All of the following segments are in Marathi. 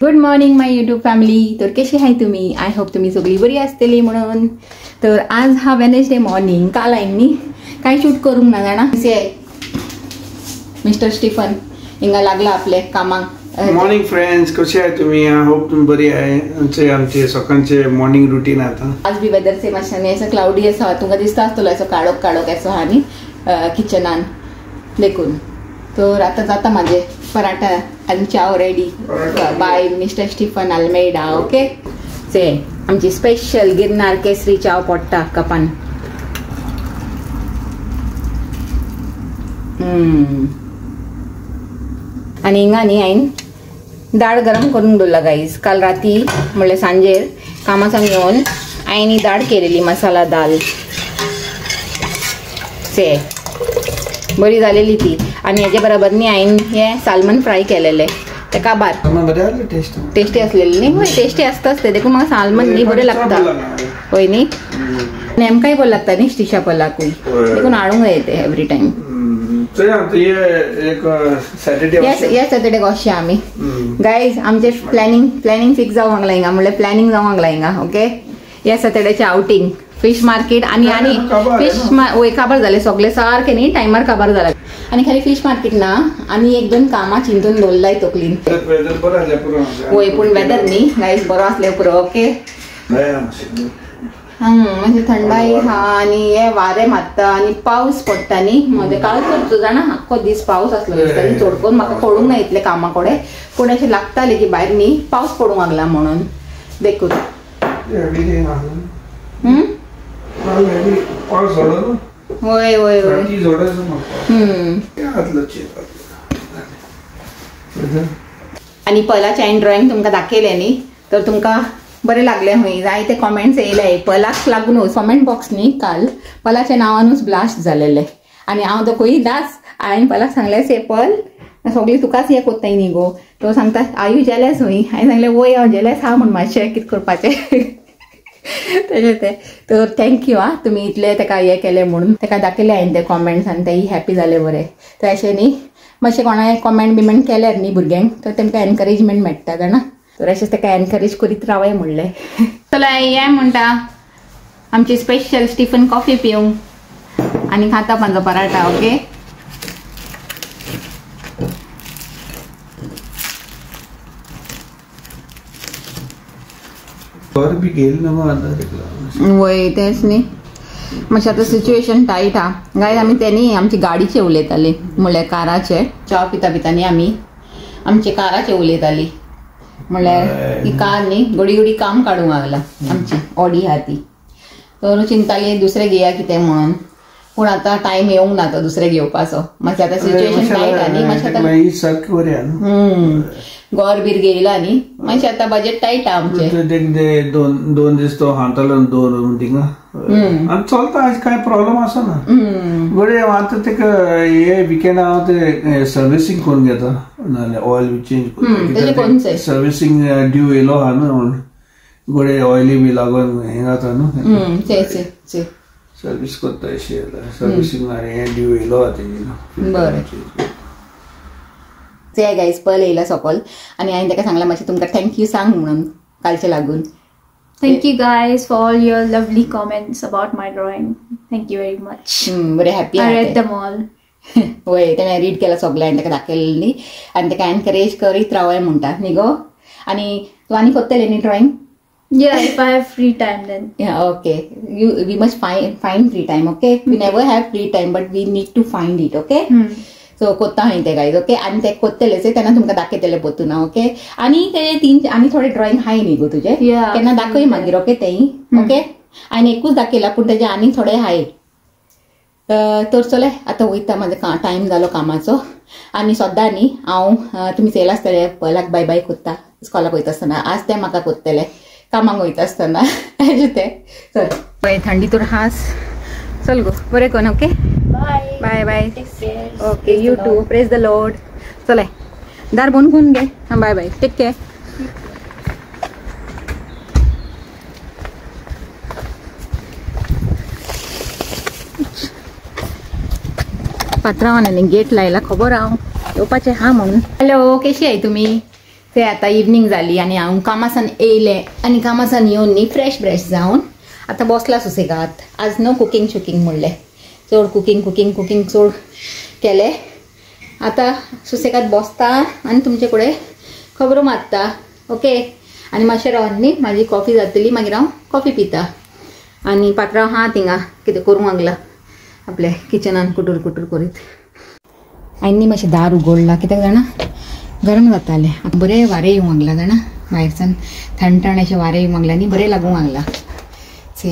गुड मॉर्निंग माय यूट्यूब फॅमिली. तर कशी आहे तुम्ही? आय होप तुम्ही सगळी बरी असतली म्हणून. तर आज हा वेनेसडे मॉर्निंग. काल आईनी काय शूट करूंक ना जाणा मिस्टर स्टीफन हिंगा लागला आपले कामाक. मॉर्निंग फ्रेंड्स, कसे आहे तुम्ही? आय होप तुम्ही बरी आहे. आमचे सकाळचे मॉर्निंग रुटीन आता. आज बी वेदर सेम आसनी असं क्लाउडी आसा. तुमका दिसता आसतलो असं काळोख काळोख असो आनी किचनान देखून. तर आता जाता माझे पराठा आणि चाव ready by mister Stephen Almeida. Okay से आमची स्पेशल गिरनार केसरी चाव पडटा कपान. आणि हिंगा न्ही हायन दाळ गरम करून दवरला गाईज. काल राती म्हणल्यार सांजेर कामासान येवन हायन ही दाळ केलेली मसाला दाल से बरी झालेली ती. आणि याच्या बरोबर नी हायन हे सालमन फ्राय केलेले ते काबार टेस्टी असलेले न्ही. होय टेस्टी असताच ते देखून म्हाका सालमन न्ही बरे लागता. होय न्ही नेमकाय बरं लागता न्ही स्टिशा पलाकूय देखून हाडूंक येते एवरी टाइम. या सॅटर्डे गोश्या आमी गाईज आमचे प्लॅनिंग फिक्स जावंक लागला हिंगा. म्हणल्यार प्लॅनिंग जावंक लागला हिंगा. ओके या सॅटर्डेचे आउटिंग फिश मार्केट आणि फिश वय काबार झाले सगळे सारखे न्ही टायमार काबार जाला. आणि खाली फिश मार्केट ना आणि एक दोन कामां चिंतून दवरलाय तो क्लीन. वय पूण वेदर न्ही गाईज बरो आसले पुरो. ओके म्हणजे थंडाई हा आणि हे वारे मारता आणि पाऊस पडटा न्ही. मध्ये काळ करतो जाणा आख्खो दीस पाऊस आसलो दिसता. चोडकोन म्हाका पडूंक ना इतले कामा कडेन पूण अशें लागताले की भायर न्ही पाऊस पडूंक लागला म्हणून देखून. होय होय होय. आणि पलाचे हांवें ड्रॉइंग तुमकां दाखयले न्ही तर तुमकां बरे लागले. हय जायते कमेंट्स येयले पलाक लागूनच. कमेंट बॉक्स न्ही काल पलाच्या नावानूच ब्लास्ट झालेले. आणि हांव तो खंय दास हांवें पलाक सांगले से पल सगळी तुकाच हे कोत्ताय न्ही गो. तो सांगता आयू जेलेस हय. हांवें सांगलें वय हांव जेलेस हा म्हण मातशें कितें करपाचें तशें तें. तर थँक्यू हा तुम्ही इतले ताका हे केले म्हणून. ताका दाखयले हांवें ते कमेंट्स आणि तेय हॅपी जाले बरे. तर अशें न्ही मातशें कोणाय कमेंट बिमेंट केल्यार न्ही भुरग्यांक तर तेमकां एनकरेजमेंट मेळटा जाणा. तर अशेंच ताका एनकरेज करीत रावय म्हणलें. चला हे म्हणटा आमची स्पेशल स्टीफन कॉफी पिवंक आणि खाता माझा पराठा. ओके वय तेच न्ही मातशें आतां सिच्युएशन टायट हा गाय. आमी तेनी आमची गाडीचे उलयताली म्हणल्यार काराचे चाव पिता पिता न्ही आमी आमचे काराचे उलयताली. म्हणल्यार ही कार न्ही घडी घडी काम काडूंक लागला आमची ऑडी हा ती. तर चिंताली दुसरे घेया कितें म्हणून. पूण आतां टायम येवंक ना तो दुसरे घेवपाचो. मातशें आतां सिच्युएशन टायट हा न्ही मातशें आतां गोर बीर घेयला न्ही मातशें आतां बजेट टायट हा आमचें. दोन दीस तो हांतलो दोन थिंगा आनी चलता अशें कांय प्रॉब्लेम आसना. बरें आतां तेका हे विकेंड हांव ते सर्विसींग करून घेता नाल्यार ऑयल बी चेंज करता. सर्विसींग ड्यू येयलो आहा न्हू म्हणून गोडे ऑयली बी लागून हें जाता न्हू सर्विस करता अशें सर्विसींग हें ड्यू येयलो आहा तेजी. बरें ते गायज पल येयला सकल आणि हांवें ताका सांगलां मातशें तुमकां थँक्यू सांग म्हणून कालचे लागून. Thank you guys for all your lovely comments about my drawing. Thank you very much. बरे happy. I read them all. होय तेणें रीड केला सगळें हांवें ताका दाखयलें न्ही आनी ताका एनकरेज करीत रावय म्हणटा न्ही गो. आणि तूं आनी कोत्तलें न्ही drawing? Yeah, if I have free time then. Yeah, okay. We must find free time, okay? We never have free time, but we need to find it, okay? So कोत्ता हांवें ते गायज. ओके आनी ते कोत्तलेच तेन्ना तुमकां दाखयतले पोतून. ओके आनी ते आनी थोडे ड्रॉइंग हाय न्ही गो तुजे केन्ना दाखय मागीर. ओके तेय ओके हांवें एकूच दाखयला पूण तेजे आनी थोडे हाय. तर चले आतां वयता म्हाजो टायम जालो कामाचो. आनी सद्दां न्ही हांव तुमी चयला आसतले पलाक बाय बाय कोत्ता इस्कॉलाक वयता आसतना. आज ते म्हाका कोत्तले कामाक वयता आसतना अशें ते. चल पळय थंडी तर हास. चल गो बरें कोन. Okay bye bye. Okay you too. Praise the lord. चलाय दार बंद करून घे. हां बाय बाय. Take care. पात्रांवांनी गेट लायला खबर हांव येवपाचें हा म्हणून. हॅलो कशी आहे तुम्ही? ते आता इव्हनिंग जाली आणि हांव कामासान येयले आणि कामासान येवन न्ही फ्रेश जावन आता बसला सुसेगात. आज नो कुकिंग शुकिंग म्हणलें, चड कुकिंग चड केलें. आता सुसेगात बसता आणि तुमचे कडेन खबरो मारता. ओके. आणि मातशें रावन न्ही म्हाजी कॉफी जातली, मागीर हांव कॉफी पिता. आणि पात्रांव हा थिंगा कितें करूंक लागला आपल्या किचनान कुटूर करीत. हांवें न्ही मातशें दार उगडला, कित्याक जाणा गरम जातालें. आतां बरें वारें येवंक लागला जाणा, भायरच्यान थंड अशें वारें येवंक लागला न्ही, बरें लागूंक लागला सी.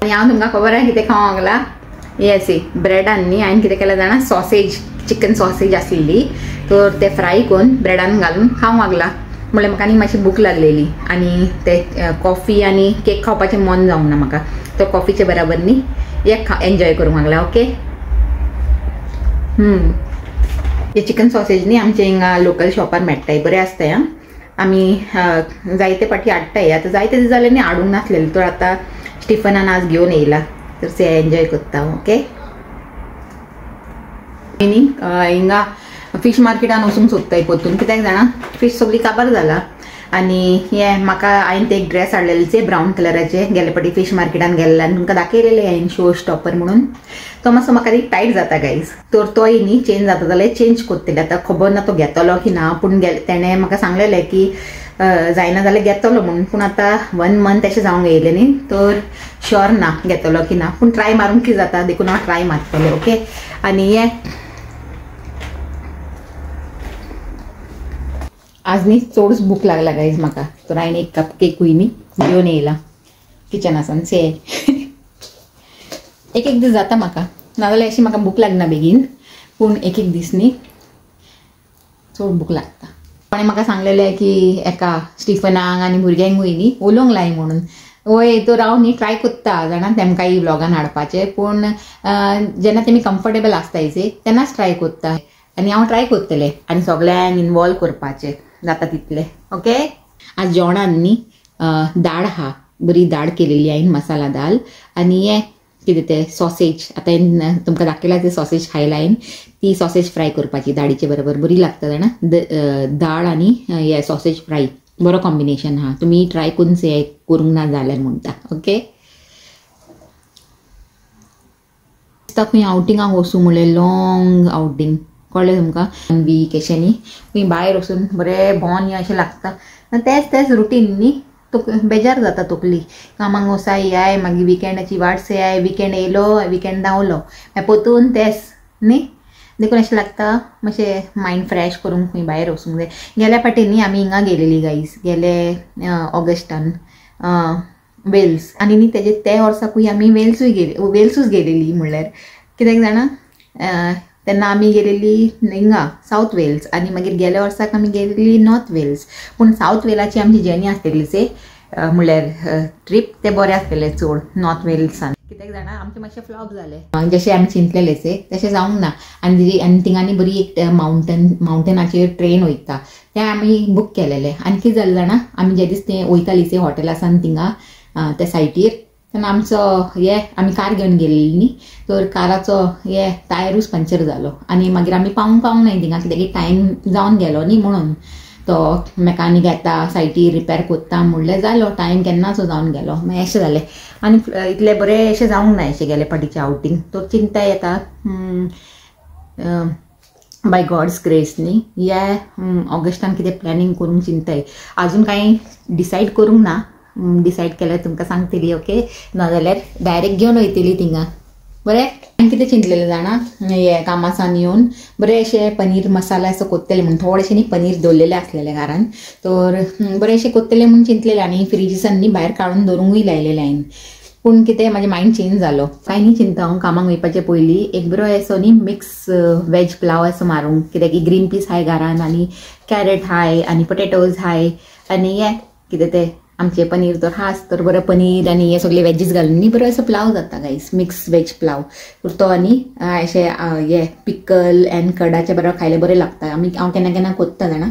आनी हांव तुमकां खबर आसा कितें खावंक लागला? हें सी ब्रेडान न्ही हांवें कितें केलें जाणा, सॉसेज, चिकन सॉसेज आसलेली, तर ते फ्राय करून ब्रेडान घालून खावंक लागला. म्हणल्यार म्हाका न्ही मातशी भूक लागलेली आणि ते कॉफी आणि केक खावपाचें मन जावंक ना म्हाका, तर कॉफीचे बराबर न्ही एक एन्जॉय करूंक लागला. ओके. हे चिकन सॉसेज न्ही आमच्या हिंगा लोकल शॉपार मेळटाय, बरें आसताय. हां, आमी जायते फाटी हाडटाय. आतां जायते दीस जाले न्ही हाडूंक नासलेले, तर आतां स्टिफनान आज घेवन येयला, तर ते एन्जॉय करता. ओके. न्ही हिंगा फिश मार्केटान वचूंक सोदताय परतून, कित्याक जाणा फिश सगळी काबार जाला. आणि हे म्हाका हांवें ते एक ड्रेस हाडलेले ब्राऊन कलराचे, गेले फाटी फिश मार्केटान गेल्ले आनी तुमकां दाखयलेले हांवें शो स्टॉपर म्हणून. तो मातसो म्हाका टायट जाता गायज, तर तोय न्ही चेंज जाता जाल्यार चेंज करतले. आतां खबर ना तो घेतलो की ना, पूण तेणें म्हाका सांगलेलें की जायना जाल्यार घेतलो म्हणून. पूण आतां 1 मंथ अशें जावंक येयलें न्ही, तर श्योर ना घेतलो की ना, पूण ट्राय मारूंक कितें जाता, देखून हांव ट्राय मारतलें. ओके. आनी हे आज न्ही चडच भूक लागला गायज म्हाका, तर हांवें एक कप केकूय न्ही घेवन येयला किचनासान. से एक दीस जाता म्हाका, नाजाल्यार अशी म्हाका भूक लागना बेगीन, पूण एक दीस न्ही चड भूक लागता. कोणें म्हाका सांगलेलें की एका स्टिफनाक आनी भुरग्यांकूय न्ही उलोवंक लाय म्हणून. वय तर हांव न्ही ट्राय करता जाणा तेमकांय व्लॉगान हाडपाचें, पूण जेन्ना तेमी कम्फर्टेबल आसतायचे तेन्नाच ट्राय करता. आनी हांव ट्राय करतलें आनी सगळ्यांक इनवॉल्व करपाचें जाता तितलें. ओके. आज जेवणान न्ही दाळ हा, बरी दाळ केलेली हांवें, मसाला दाल. आनी हें कितें तें सॉसेज, आतां हांवें तुमकां दाखयला ते सॉसेज खायला हांवें, ती सॉसेज फ्राय करपाची दाळीचे बरोबर, बरी लागता जाणा दाळ आनी हे सॉसेज फ्राय, बरो कॉम्बिनेशन हा. तुमी ट्राय करून से करूंक ना जाल्यार म्हणटा. ओके. खंय आउटिंगाक वचूं म्हणलें, लॉंग आउटिंग कळ्ळें तुमकां, वीक अशें न्ही खंय भायर वचून बरें भोंवन या अशें लागता. तेच रुटीन न्ही, बेजार जाता तकली. कामाक वसाय याय, मागीर विकेंडाची वाट सेयाय, विकेंड येयलो, विकेंड धांवलो, परतून तेच न्ही. देखून अशें लागता मातशें मायंड फ्रेश करूंक खंय भायर वचूंक जाय. गेल्या फाटी न्ही आमी हिंगा गेलेली गायज, गेले ऑगस्टान वेल्स. आनी न्ही ते वर्साकूय आमी वेल्सूच गेलेली. म्हणल्यार कित्याक जाणा तेन्ना आमी गेलेली हिंगा साऊथ वेल्स, आनी मागीर गेल्या वर्साक आमी गेलेली नॉर्थ वेल्स. पूण साऊथ वेलाची आमची जर्नी आसलेली से म्हणल्यार ट्रीप, ते बरें आसलेले चड नॉर्थ वेल्सान. कित्याक जाणा आमचे मातशें फ्लॉप जालें, जशें आमी चिंतलेले तशें जावंक ना. आनी थिंगांनी बरी एक मावंटनाचेर ट्रेन वयता, तें आमी बूक केलेलें. आनी कितें जालें जाणा, आमी जे दीस तें वयताली ते हॉटेलासान थिंगा त्या सायटीर, तेन्ना आमचो आमी कार घेवन गेलेली न्ही, तर काराचो टायरूच पंक्चर जालो. आनी मागीर आमी पावूंक ना थिंगा, कित्याक टायम जावन गेलो न्ही म्हणून. तो मेकानीक येता सायटीर रिपेर कोत्ता म्हणलें जालो, टायम केन्नाचो जावन गेलो. मागीर अशें जालें. आनी इतलें बरें अशें जावंक ना अशें गेले फाटीचें आउटींग. तो चिंता येता बाय गॉड्स ग्रेस न्ही. ऑगस्टान कितें प्लॅनिंग करूंक चिंताय. आजून कांय डिसायड करूंक ना, डिसायड केल्यार तुमकां सांगतली. ओके. नाजाल्यार डायरेक्ट घेवन वयतली थिंगा. बरें. हांवें कितें चिंतलेलें जाणा, हे कामासान येवन बरें अशें पनीर मसाला असो कोत्तलें म्हणून, थोडेशें न्ही पनीर दवरलेलें आसलेलें घरान, तर बरें अशें कोत्तलें म्हणून चिंतलेलें. आनी फ्रिजीसान न्ही भायर काडून दवरूंकूय लायलेलें हांवें. पूण कितें म्हाजें मायंड चेंज जालो. कांय न्ही चिंता, हांव कामाक वयपाचे पयलीं एक बरो असो न्ही मिक्स वेज पुलाव असो मारूंक, कित्याक की ग्रीन पीस हाय घरान, आनी कॅरेट हाय, आनी पोटेटोज हाय, आनी कितें तें आमचे पनीर तर हाच, तर बरो पनीर आनी हे सगळे वेजीस घालून न्ही बरो असो पुलाव जाता गायस, मिक्स वेज पुलाव. तो आनी अशें पिकल एंड कडाचे बरो खायले बरें लागता. हांव केन्ना केन्ना कोत्ता जाणा,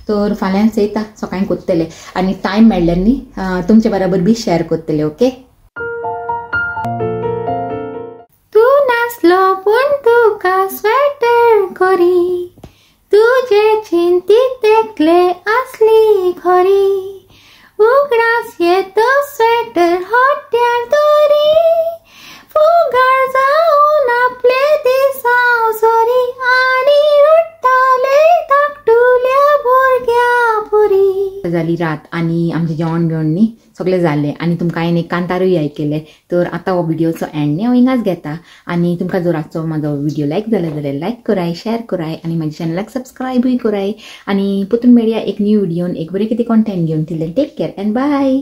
तर फाल्यांच येता सकाळीं कोत्तलें. आनी टायम मेळ्ळ्यार न्ही तुमचे बरोबर बी शेअर कोत्तलें. ओके. तू नासलो पूण तुका स्वेटर करी, तू तुझे चिंतीत एकले असली खरी उगडास येतो स्वेटर हॉट्यार दोरी फुगार जाऊन आपले दिसाव सोरी आणि रडटाले धाकटुल्या भुरग्या पुरी जाली रात आणि आमचे जेवण बिवण न्ही सगळे जाले आणि तुमकां हांवें एक कांतारूय आयकले तर आतां हो व्हिडिओचो एंड हांव हिंगाच घेता आणि तुमकां जर आजचो म्हाजो व्हिडिओ लायक जालो जाल्यार लायक कराय शेअर कराय आणि म्हाज्या चॅनलाक सबस्क्रायबूय कराय आणि परतून मेळया एक न्यू व्हिडिओन एक बरें कितें कॉन्टेंट घेवन तितले टेक केअर एंड बाय.